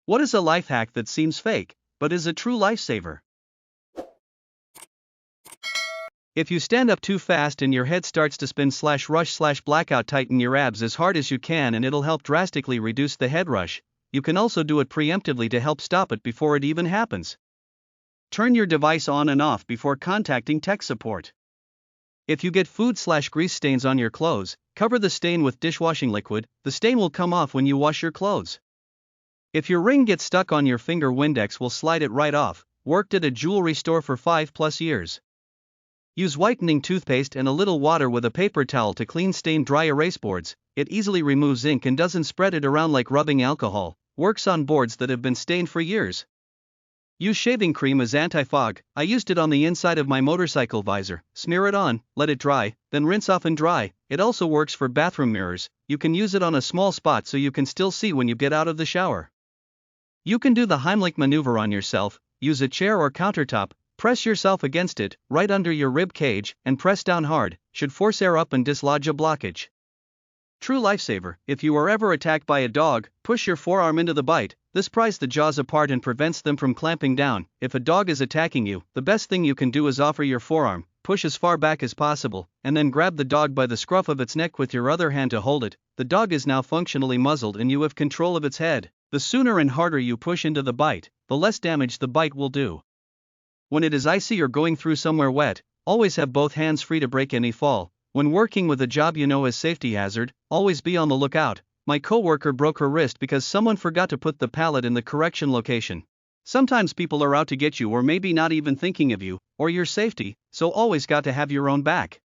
What is a life hack that seems fake, but is a true lifesaver? If you stand up too fast and your head starts to spin/rush/blackout, tighten your abs as hard as you can and it'll help drastically reduce the head rush. You can also do it preemptively to help stop it before it even happens. Turn your device on and off before contacting tech support. If you get food/grease stains on your clothes, cover the stain with dishwashing liquid. The stain will come off when you wash your clothes. If your ring gets stuck on your finger, Windex will slide it right off. Worked at a jewelry store for 5+ years. Use whitening toothpaste and a little water with a paper towel to clean stained dry erase boards. It easily removes ink and doesn't spread it around like rubbing alcohol. Works on boards that have been stained for years. Use shaving cream as anti-fog. I used it on the inside of my motorcycle visor. Smear it on, let it dry, then rinse off and dry. It also works for bathroom mirrors. You can use it on a small spot so you can still see when you get out of the shower. You can do the Heimlich maneuver on yourself. Use a chair or countertop, press yourself against it, right under your rib cage, and press down hard. Should force air up and dislodge a blockage. True lifesaver. If you are ever attacked by a dog, push your forearm into the bite. This pries the jaws apart and prevents them from clamping down. If a dog is attacking you, the best thing you can do is offer your forearm, push as far back as possible, and then grab the dog by the scruff of its neck with your other hand to hold it. The dog is now functionally muzzled and you have control of its head. The sooner and harder you push into the bite, the less damage the bite will do. When it is icy or going through somewhere wet, always have both hands free to break any fall. When working with a job you know is safety hazard, always be on the lookout. My coworker broke her wrist because someone forgot to put the pallet in the correction location. Sometimes people are out to get you or maybe not even thinking of you, or your safety, so always got to have your own back.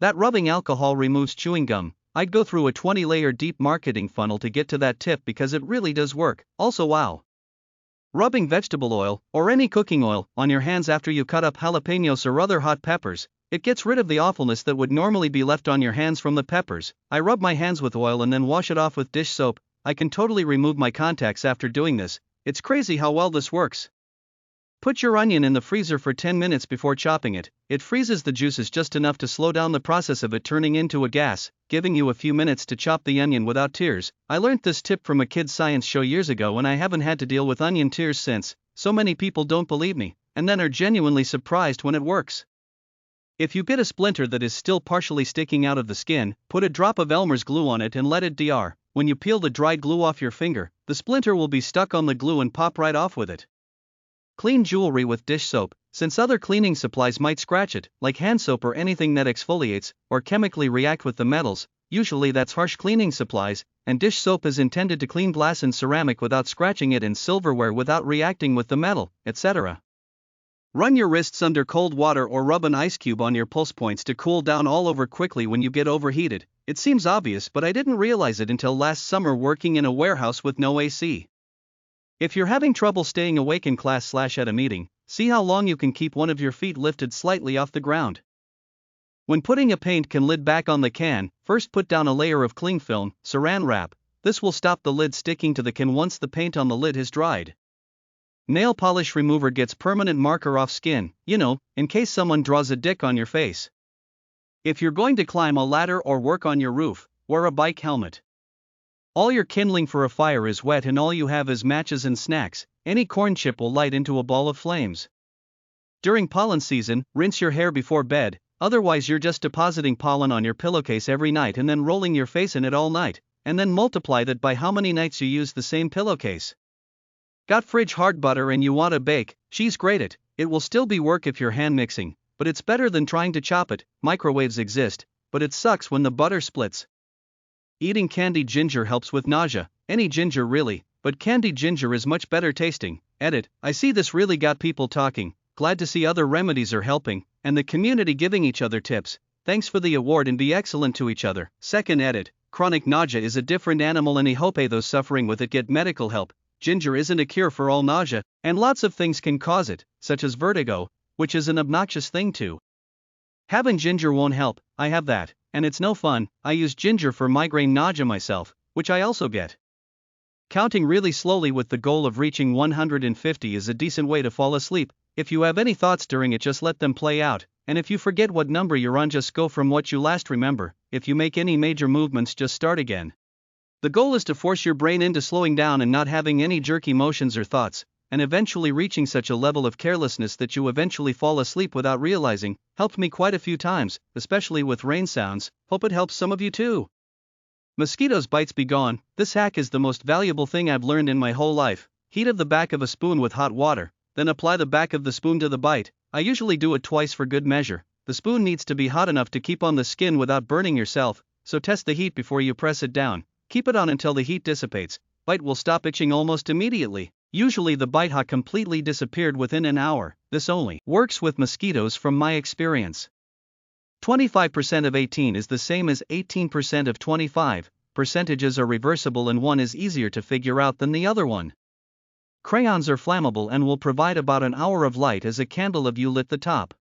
That rubbing alcohol removes chewing gum. I'd go through a 20-layer deep marketing funnel to get to that tip because it really does work. Also wow. Rubbing vegetable oil, or any cooking oil, on your hands after you cut up jalapenos or other hot peppers. It gets rid of the awfulness that would normally be left on your hands from the peppers. I rub my hands with oil and then wash it off with dish soap. I can totally remove my contacts after doing this. It's crazy how well this works. Put your onion in the freezer for 10 minutes before chopping it. It freezes the juices just enough to slow down the process of it turning into a gas, giving you a few minutes to chop the onion without tears. I learned this tip from a kids' science show years ago and I haven't had to deal with onion tears since. So many people don't believe me, and then are genuinely surprised when it works. If you get a splinter that is still partially sticking out of the skin, put a drop of Elmer's glue on it and let it dry. When you peel the dried glue off your finger, the splinter will be stuck on the glue and pop right off with it. Clean jewelry with dish soap. Since other cleaning supplies might scratch it, like hand soap or anything that exfoliates, or chemically react with the metals, usually that's harsh cleaning supplies, and dish soap is intended to clean glass and ceramic without scratching it and silverware without reacting with the metal, etc. Run your wrists under cold water or rub an ice cube on your pulse points to cool down all over quickly when you get overheated. It seems obvious, but I didn't realize it until last summer working in a warehouse with no AC. If you're having trouble staying awake in class/at a meeting, see how long you can keep one of your feet lifted slightly off the ground. When putting a paint can lid back on the can, first put down a layer of cling film, saran wrap. This will stop the lid sticking to the can once the paint on the lid has dried. Nail polish remover gets permanent marker off skin, in case someone draws a dick on your face. If you're going to climb a ladder or work on your roof, wear a bike helmet. All your kindling for a fire is wet and all you have is matches and snacks. Any corn chip will light into a ball of flames. During pollen season, rinse your hair before bed, otherwise you're just depositing pollen on your pillowcase every night and then rolling your face in it all night, and then multiply that by how many nights you use the same pillowcase. Got fridge hard butter and you want to bake cheese, grate it. It will still be work if you're hand mixing, but it's better than trying to chop it. Microwaves exist, but it sucks when the butter splits. Eating candied ginger helps with nausea. Any ginger really, but candied ginger is much better tasting. Edit. I see this really got people talking. Glad to see other remedies are helping, and the community giving each other tips. Thanks for the award and be excellent to each other. Second edit. Chronic nausea is a different animal and I hope those suffering with it get medical help. Ginger isn't a cure for all nausea, and lots of things can cause it, such as vertigo, which is an obnoxious thing too. Having ginger won't help. I have that, and it's no fun. I use ginger for migraine nausea myself, which I also get. Counting really slowly with the goal of reaching 150 is a decent way to fall asleep. If you have any thoughts during it, just let them play out, and if you forget what number you're on, just go from what you last remember. If you make any major movements, just start again. The goal is to force your brain into slowing down and not having any jerky motions or thoughts, and eventually reaching such a level of carelessness that you eventually fall asleep without realizing. Helped me quite a few times, especially with rain sounds. Hope it helps some of you too. Mosquitoes bites be gone. This hack is the most valuable thing I've learned in my whole life. Heat of the back of a spoon with hot water, then apply the back of the spoon to the bite. I usually do it twice for good measure. The spoon needs to be hot enough to keep on the skin without burning yourself, so test the heat before you press it down. Keep it on until the heat dissipates. Bite will stop itching almost immediately. Usually the bite hot completely disappeared within an hour. This only works with mosquitoes from my experience. 25% of 18 is the same as 18% of 25. Percentages are reversible and one is easier to figure out than the other one. Crayons are flammable and will provide about an hour of light as a candle if you lit the top.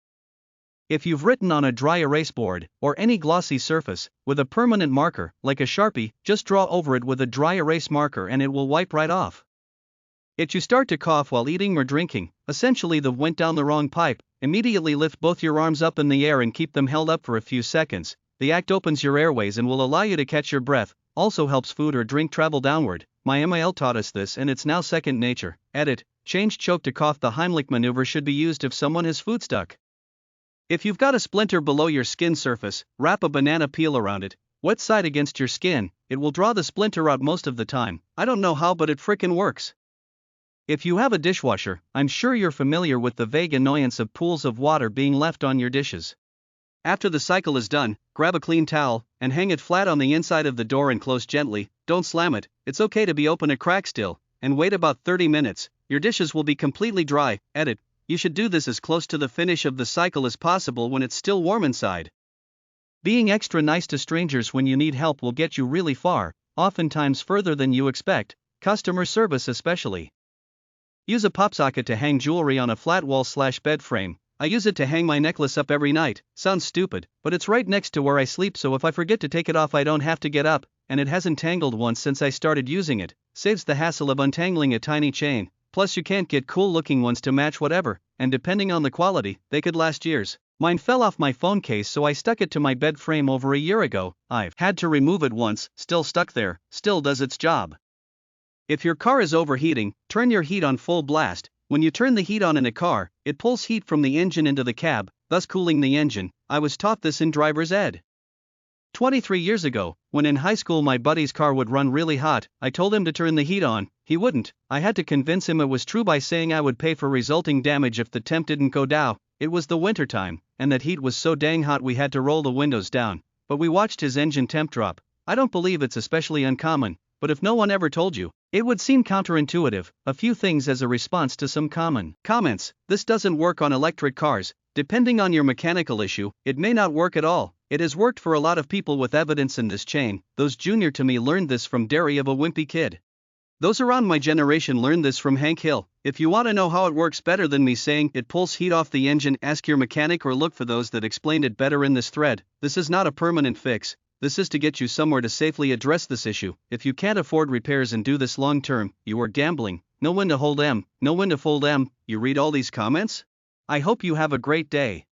If you've written on a dry erase board, or any glossy surface, with a permanent marker, like a Sharpie, just draw over it with a dry erase marker and it will wipe right off. If you start to cough while eating or drinking, essentially the went down the wrong pipe, immediately lift both your arms up in the air and keep them held up for a few seconds. The act opens your airways and will allow you to catch your breath, also helps food or drink travel downward. My MIL taught us this and it's now second nature. Edit, change choke to cough. The Heimlich maneuver should be used if someone has food stuck. If you've got a splinter below your skin surface, wrap a banana peel around it, wet side against your skin, it will draw the splinter out most of the time. I don't know how, but it frickin' works. If you have a dishwasher, I'm sure you're familiar with the vague annoyance of pools of water being left on your dishes. After the cycle is done, grab a clean towel and hang it flat on the inside of the door and close gently. Don't slam it. It's okay to be open a crack still, and wait about 30 minutes. Your dishes will be completely dry. Edit. You should do this as close to the finish of the cycle as possible when it's still warm inside. Being extra nice to strangers when you need help will get you really far, oftentimes further than you expect. Customer service especially. Use a pop socket to hang jewelry on a flat wall/bed frame. I use it to hang my necklace up every night. Sounds stupid, but it's right next to where I sleep, so if I forget to take it off I don't have to get up, and it hasn't tangled once since I started using it. Saves the hassle of untangling a tiny chain. Plus you can't get cool looking ones to match whatever, and depending on the quality, they could last years. Mine fell off my phone case, so I stuck it to my bed frame over a year ago. I've had to remove it once, still stuck there, still does its job. If your car is overheating, turn your heat on full blast. When you turn the heat on in a car, it pulls heat from the engine into the cab, thus cooling the engine. I was taught this in driver's ed. 23 years ago, when in high school my buddy's car would run really hot, I told him to turn the heat on. He wouldn't. I had to convince him it was true by saying I would pay for resulting damage if the temp didn't go down. It was the winter time, and that heat was so dang hot we had to roll the windows down. But we watched his engine temp drop. I don't believe it's especially uncommon, but if no one ever told you, it would seem counterintuitive. A few things as a response to some common comments. This doesn't work on electric cars. Depending on your mechanical issue, it may not work at all. It has worked for a lot of people with evidence in this chain. Those junior to me learned this from Derry of a wimpy kid. Those around my generation learned this from Hank Hill. If you want to know how it works better than me saying it pulls heat off the engine, ask your mechanic or look for those that explained it better in this thread. This is not a permanent fix. This is to get you somewhere to safely address this issue. If you can't afford repairs and do this long term, you are gambling. Know when to hold M, know when to fold M. You read all these comments? I hope you have a great day.